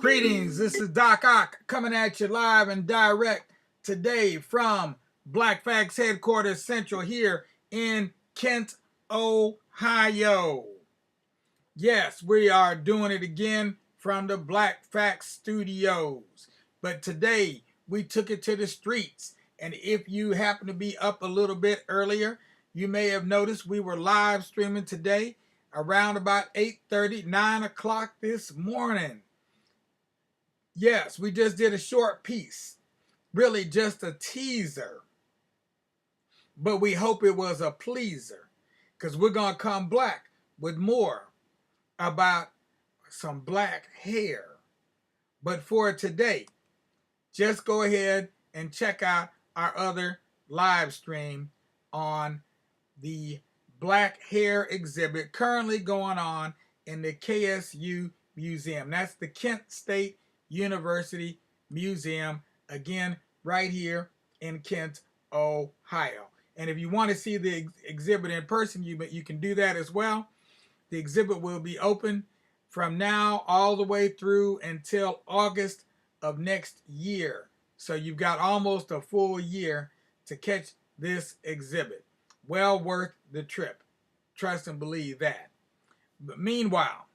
Greetings, this is Doc Ock coming at you live and direct today from Black Facts Headquarters Central here in Kent, Ohio. Yes, we are doing it again from the Black Facts Studios. But today we took it to the streets. And if you happen to be up a little bit earlier, you may have noticed we were live streaming today around about 8:30, 9 o'clock this morning. Yes, we just did a short piece, really just a teaser, but we hope it was a pleaser because we're going to come black with more about some black hair. But for today, just go ahead and check out our other live stream on the black hair exhibit currently going on in the KSU Museum. That's the Kent State University Museum, again, right here in Kent, Ohio. And if you want to see the exhibit in person, you can do that as well. The exhibit will be open from now all the way through until August of next year. So you've got almost a full year to catch this exhibit. Well worth the trip. Trust and believe that. But meanwhile,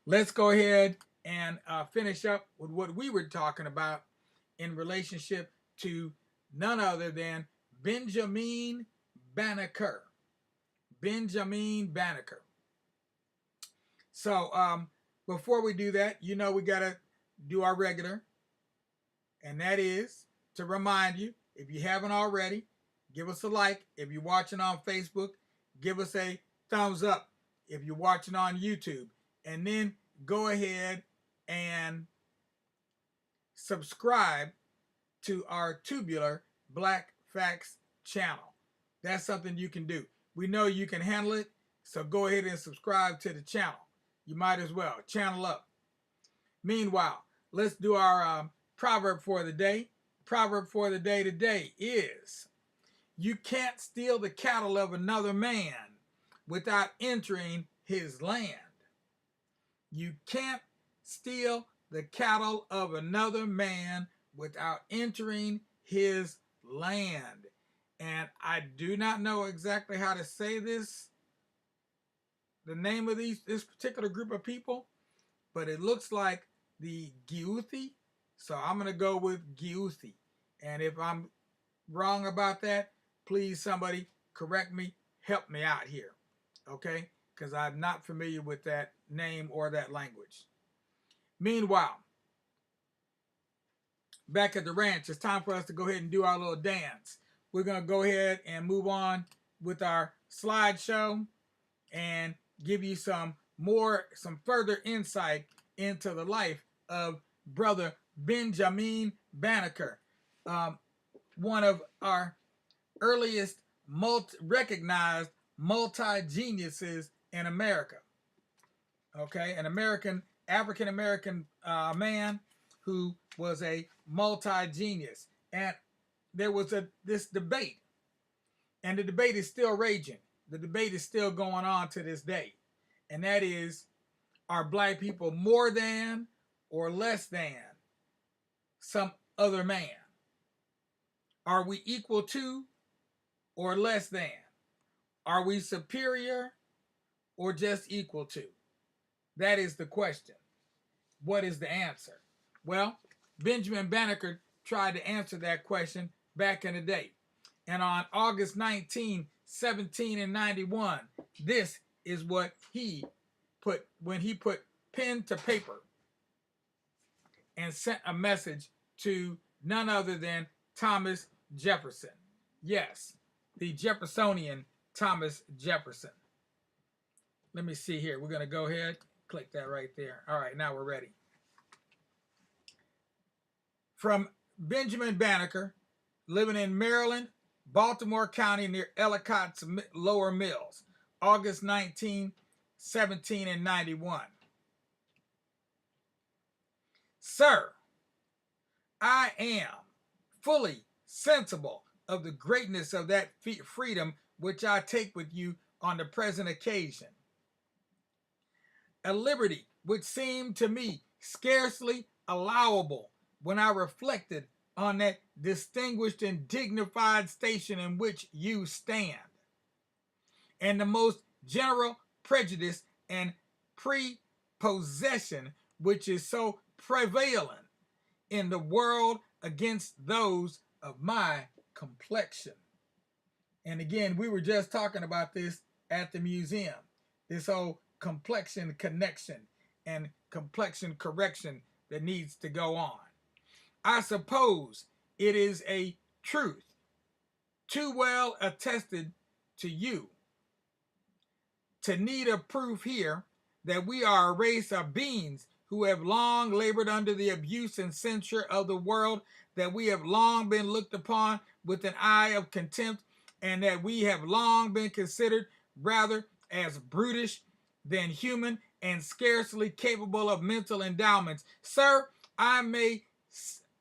let's go ahead and finish up with what we were talking about in relationship to none other than Benjamin Banneker. Benjamin Banneker. So before we do that, you know we got to do our regular, and that is to remind you, if you haven't already, give us a like. If you're watching on Facebook, give us a thumbs up. If you're watching on YouTube, and then go ahead and subscribe to our Tubular Black Facts channel. That's something you can do. We know you can handle it, so go ahead and subscribe to the channel. You might as well. Channel up. Meanwhile, let's do our proverb for the day. Proverb for the day today is, you can't steal the cattle of another man without entering his land. You can't steal the cattle of another man without entering his land. And I do not know exactly how to say this, the name of this particular group of people, but it looks like the Giuthi. So I'm going to go with Giuthi. And if I'm wrong about that, please somebody correct me, help me out here. Okay? Because I'm not familiar with that name or that language. Meanwhile, back at the ranch, it's time for us to go ahead and do our little dance. We're going to go ahead and move on with our slideshow and give you some further insight into the life of Brother Benjamin Banneker, one of our earliest recognized multi-geniuses in America. Okay, an African-American man who was a multi-genius. And there was this debate, and the debate is still raging. The debate is still going on to this day. And that is, are black people more than or less than some other man? Are we equal to or less than? Are we superior or just equal to? That is the question. What is the answer? Well, Benjamin Banneker tried to answer that question back in the day. And on August 19, 1791, this is what he put when he put pen to paper and sent a message to none other than Thomas Jefferson. Yes, the Jeffersonian Thomas Jefferson. Let me see here. We're going to go ahead, click that right there. All right, now we're ready. From Benjamin Banneker, living in Maryland, Baltimore County near Ellicott's Lower Mills, August 19, 1791. Sir, I am fully sensible of the greatness of that freedom which I take with you on the present occasion. A liberty which seemed to me scarcely allowable when I reflected on that distinguished and dignified station in which you stand, and the most general prejudice and prepossession which is so prevalent in the world against those of my complexion. And again, we were just talking about this at the museum, this whole complexion connection and complexion correction that needs to go on. I suppose it is a truth too well attested to you to need a proof here that we are a race of beings who have long labored under the abuse and censure of the world, that we have long been looked upon with an eye of contempt, and that we have long been considered rather as brutish than human and scarcely capable of mental endowments. Sir, I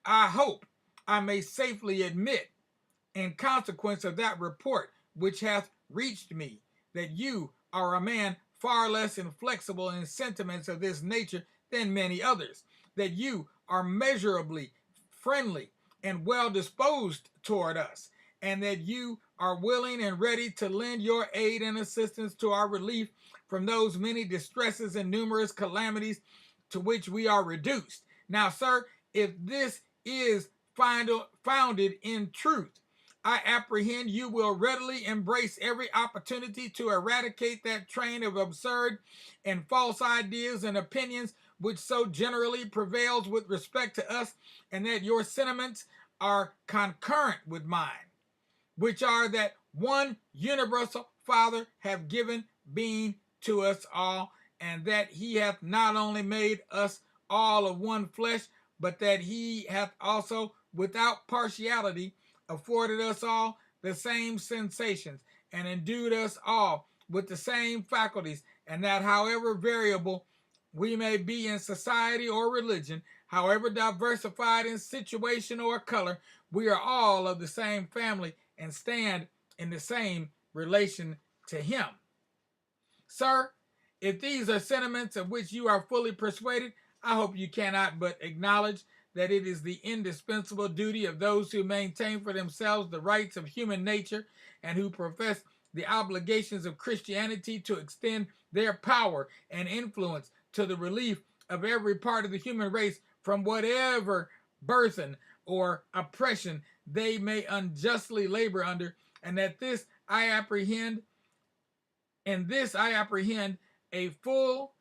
hope I may safely admit, in consequence of that report which hath reached me, that you are a man far less inflexible in sentiments of this nature than many others, that you are measurably friendly and well disposed toward us, and that you are willing and ready to lend your aid and assistance to our relief from those many distresses and numerous calamities to which we are reduced. Now, sir, if this is founded in truth, I apprehend you will readily embrace every opportunity to eradicate that train of absurd and false ideas and opinions which so generally prevails with respect to us, and that your sentiments are concurrent with mine, which are that one universal Father hath given being to us all, and that he hath not only made us all of one flesh, but that he hath also, without partiality, afforded us all the same sensations, and endued us all with the same faculties, and that however variable we may be in society or religion, however diversified in situation or color, we are all of the same family and stand in the same relation to him. Sir, if these are sentiments of which you are fully persuaded, I hope you cannot but acknowledge that it is the indispensable duty of those who maintain for themselves the rights of human nature and who profess the obligations of Christianity to extend their power and influence to the relief of every part of the human race from whatever burthen or oppression they may unjustly labor under, and that this I apprehend a full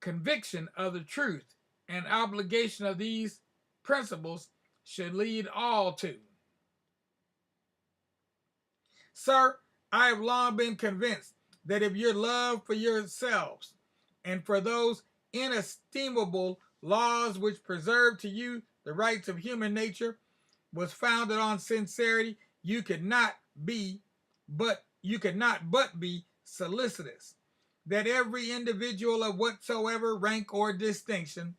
conviction of the truth and obligation of these principles should lead all to. Sir, I have long been convinced that if your love for yourselves and for those inestimable laws which preserve to you the rights of human nature was founded on sincerity, you could not but be solicitous that every individual of whatsoever rank or distinction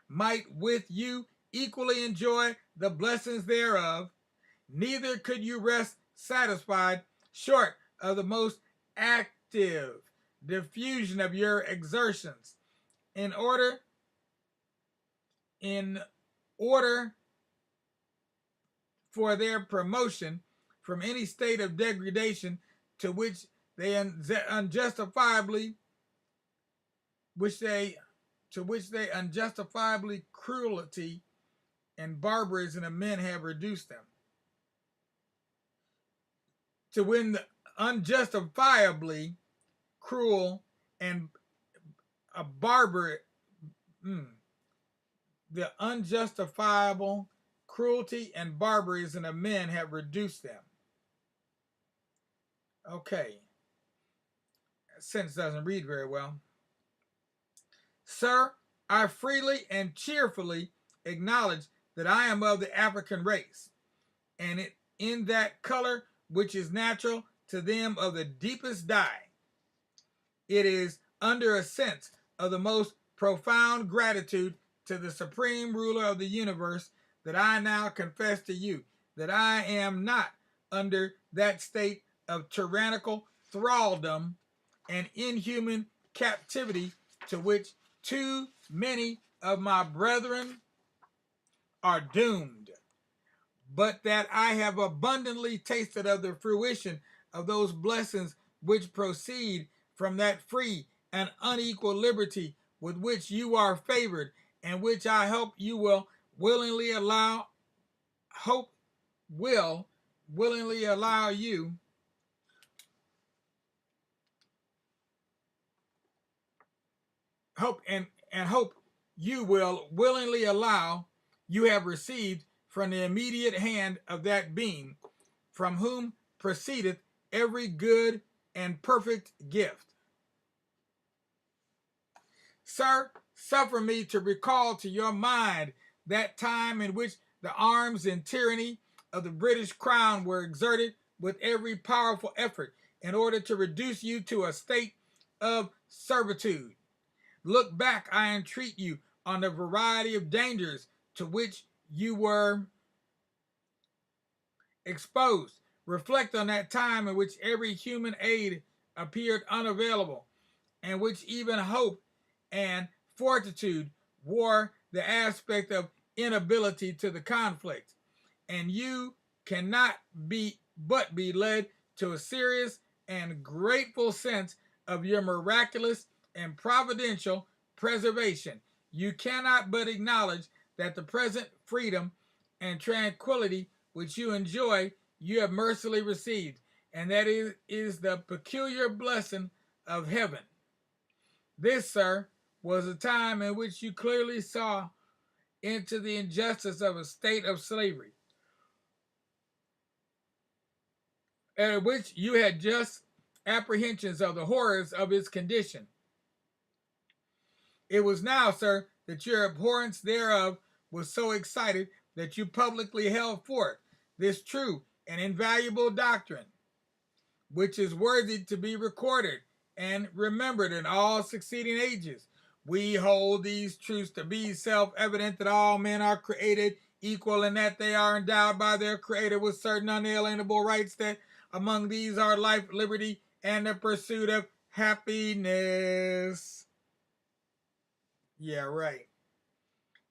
might with you equally enjoy the blessings thereof. Neither could you rest satisfied short of the most active diffusion of your exertions in order for their promotion from any state of degradation to which they unjustifiably cruelty and barbarism of men have reduced them. To when the unjustifiably cruel and a the unjustifiable cruelty and barbarism of men have reduced them. Okay. That sentence doesn't read very well. Sir, I freely and cheerfully acknowledge that I am of the African race, and in that color which is natural to them of the deepest dye. It is under a sense of the most profound gratitude to the supreme ruler of the universe that I now confess to you that I am not under that state of tyrannical thraldom and inhuman captivity to which too many of my brethren are doomed, but that I have abundantly tasted of the fruition of those blessings which proceed from that free and unequal liberty with which you are favored, and which I hope you will willingly allow hope will willingly allow you hope and hope you will willingly allow you have received from the immediate hand of that being from whom proceedeth every good and perfect gift. Sir, suffer me to recall to your mind that time in which the arms and tyranny of the British crown were exerted with every powerful effort in order to reduce you to a state of servitude. Look back, I entreat you, on the variety of dangers to which you were exposed. Reflect on that time in which every human aid appeared unavailable, and which even hope and fortitude wore the aspect of inability to the conflict, and you cannot be led to a serious and grateful sense of your miraculous and providential preservation. You cannot but acknowledge that the present freedom and tranquility which you enjoy, you have mercifully received, and that is the peculiar blessing of heaven. This, sir, was a time in which you clearly saw into the injustice of a state of slavery, at which you had just apprehensions of the horrors of its condition. It was now, sir, that your abhorrence thereof was so excited that you publicly held forth this true and invaluable doctrine, which is worthy to be recorded and remembered in all succeeding ages. We hold these truths to be self-evident, that all men are created equal, and that they are endowed by their Creator with certain unalienable rights, that among these are life, liberty, and the pursuit of happiness. Yeah, right.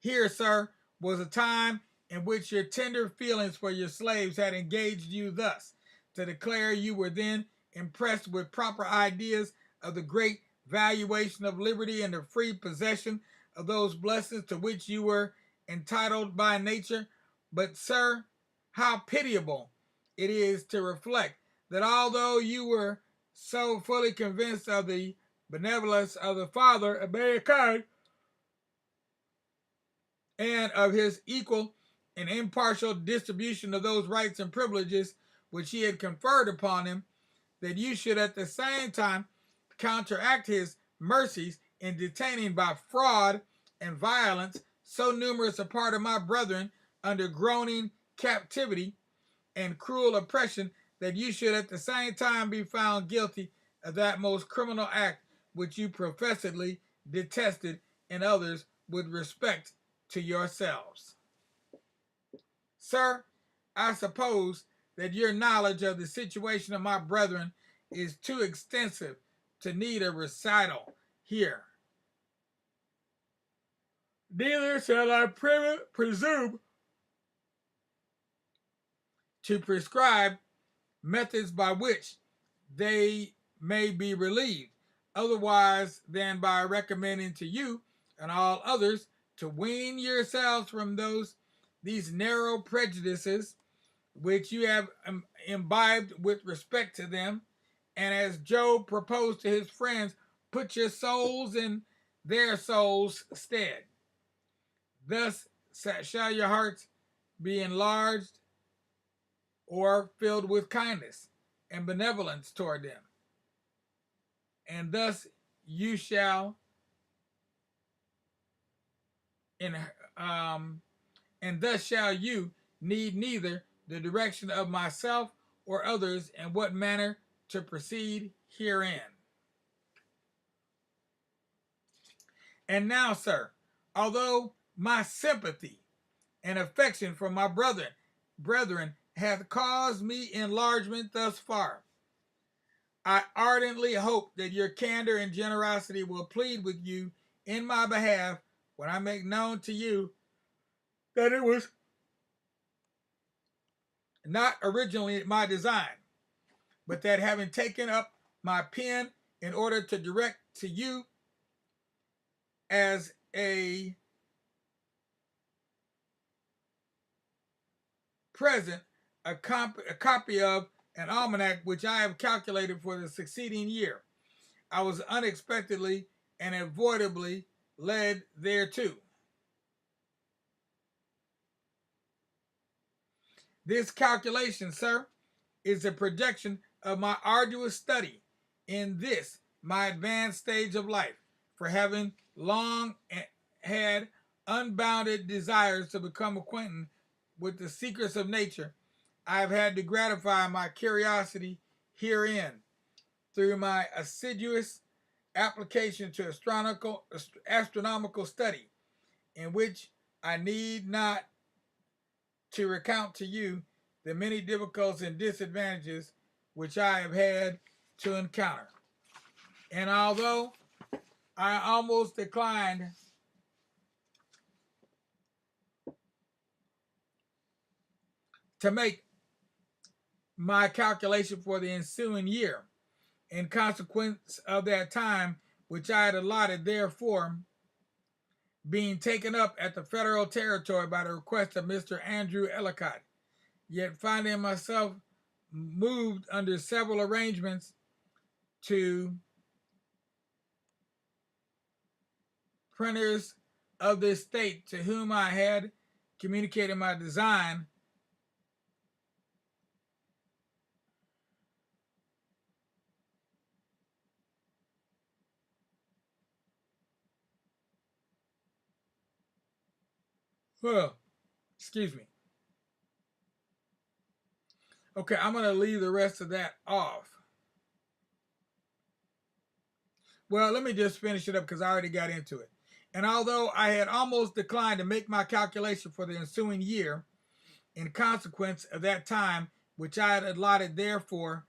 Here, sir, was a time in which your tender feelings for your slaves had engaged you thus to declare you were then impressed with proper ideas of the great valuation of liberty and the free possession of those blessings to which you were entitled by nature. But, sir, how pitiable it is to reflect that although you were so fully convinced of the benevolence of the Father of mankind, and of his equal and impartial distribution of those rights and privileges which he had conferred upon him, that you should at the same time counteract his mercies in detaining by fraud and violence so numerous a part of my brethren under groaning captivity and cruel oppression, that you should at the same time be found guilty of that most criminal act which you professedly detested in others with respect to yourselves. Sir, I suppose that your knowledge of the situation of my brethren is too extensive to need a recital here. Neither shall I presume to prescribe methods by which they may be relieved, otherwise than by recommending to you and all others to wean yourselves from these narrow prejudices which you have imbibed with respect to them, and as Job proposed to his friends, put your souls in their souls' stead. Thus shall your hearts be enlarged or filled with kindness and benevolence toward them, and thus you shall in and thus shall you need neither the direction of myself or others in what manner to proceed herein. And now, sir, although my sympathy and affection for my brethren hath caused me enlargement thus far, I ardently hope that your candor and generosity will plead with you in my behalf when I make known to you that it was not originally my design, but that having taken up my pen in order to direct to you as a present a copy of an almanac which I have calculated for the succeeding year, I was unexpectedly and avoidably led thereto. This calculation, sir, is a projection of my arduous study in this, my advanced stage of life, for having long had unbounded desires to become acquainted with the secrets of nature. I have had to gratify my curiosity herein through my assiduous application to astronomical study, in which I need not to recount to you the many difficulties and disadvantages which I have had to encounter. And although I almost declined to make my calculation for the ensuing year, in consequence of that time which I had allotted, therefore, being taken up at the federal territory by the request of Mr. Andrew Ellicott, yet finding myself moved under several arrangements to printers of this state to whom I had communicated my design, well, excuse me. Okay, I'm going to leave the rest of that off. Well, let me just finish it up because I already got into it. And although I had almost declined to make my calculation for the ensuing year, in consequence of that time which I had allotted, therefore,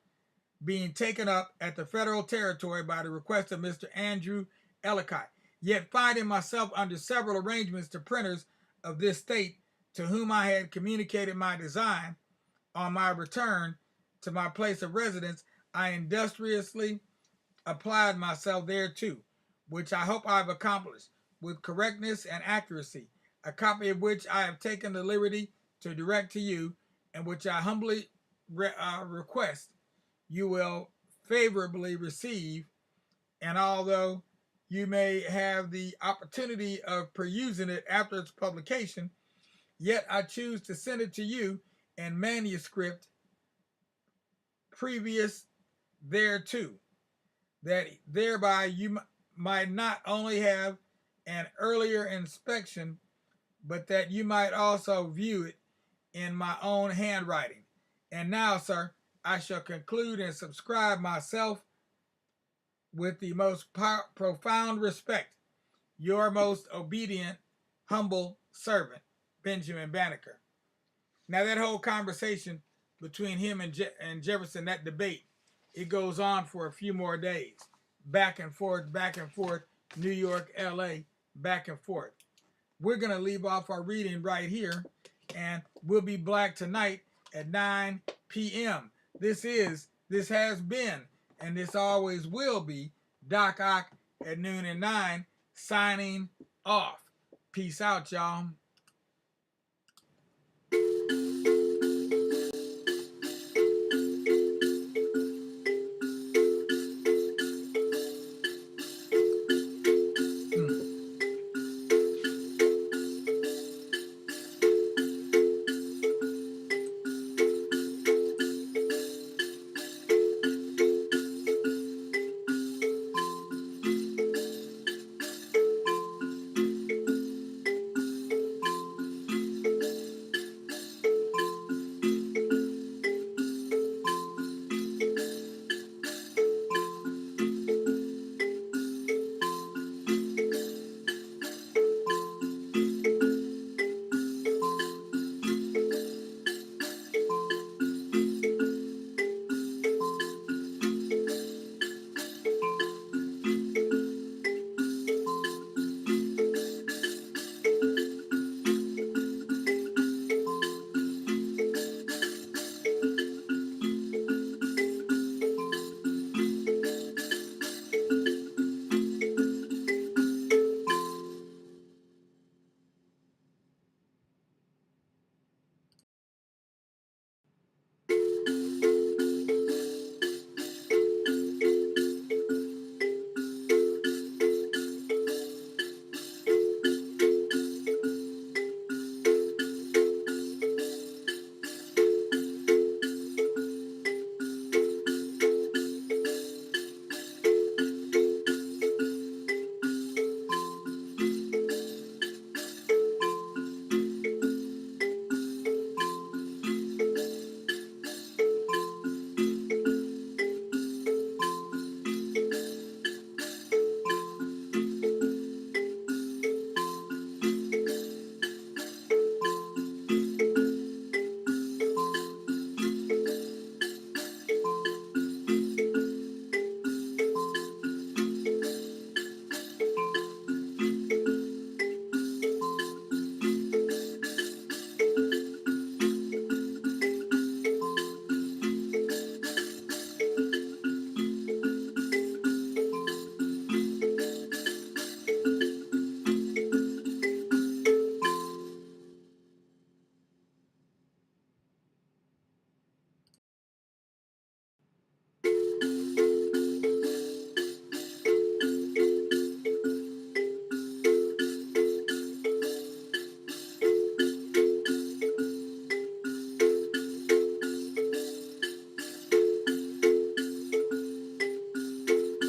being taken up at the federal territory by the request of Mr. Andrew Ellicott, yet finding myself under several arrangements to printers of this state to whom I had communicated my design, on my return to my place of residence, I industriously applied myself thereto, which I hope I have accomplished with correctness and accuracy, a copy of which I have taken the liberty to direct to you, and which I humbly request you will favorably receive. And although you may have the opportunity of perusing it after its publication, yet I choose to send it to you in manuscript previous thereto, that thereby you might not only have an earlier inspection, but that you might also view it in my own handwriting. And now, sir, I shall conclude and subscribe myself with the most profound respect, your most obedient, humble servant, Benjamin Banneker. Now, that whole conversation between him and Jefferson, that debate, it goes on for a few more days. Back and forth, New York, LA, back and forth. We're going to leave off our reading right here, and we'll be back tonight at 9 p.m. This has been, and this always will be, Doc Ock at noon and 9, signing off. Peace out, y'all.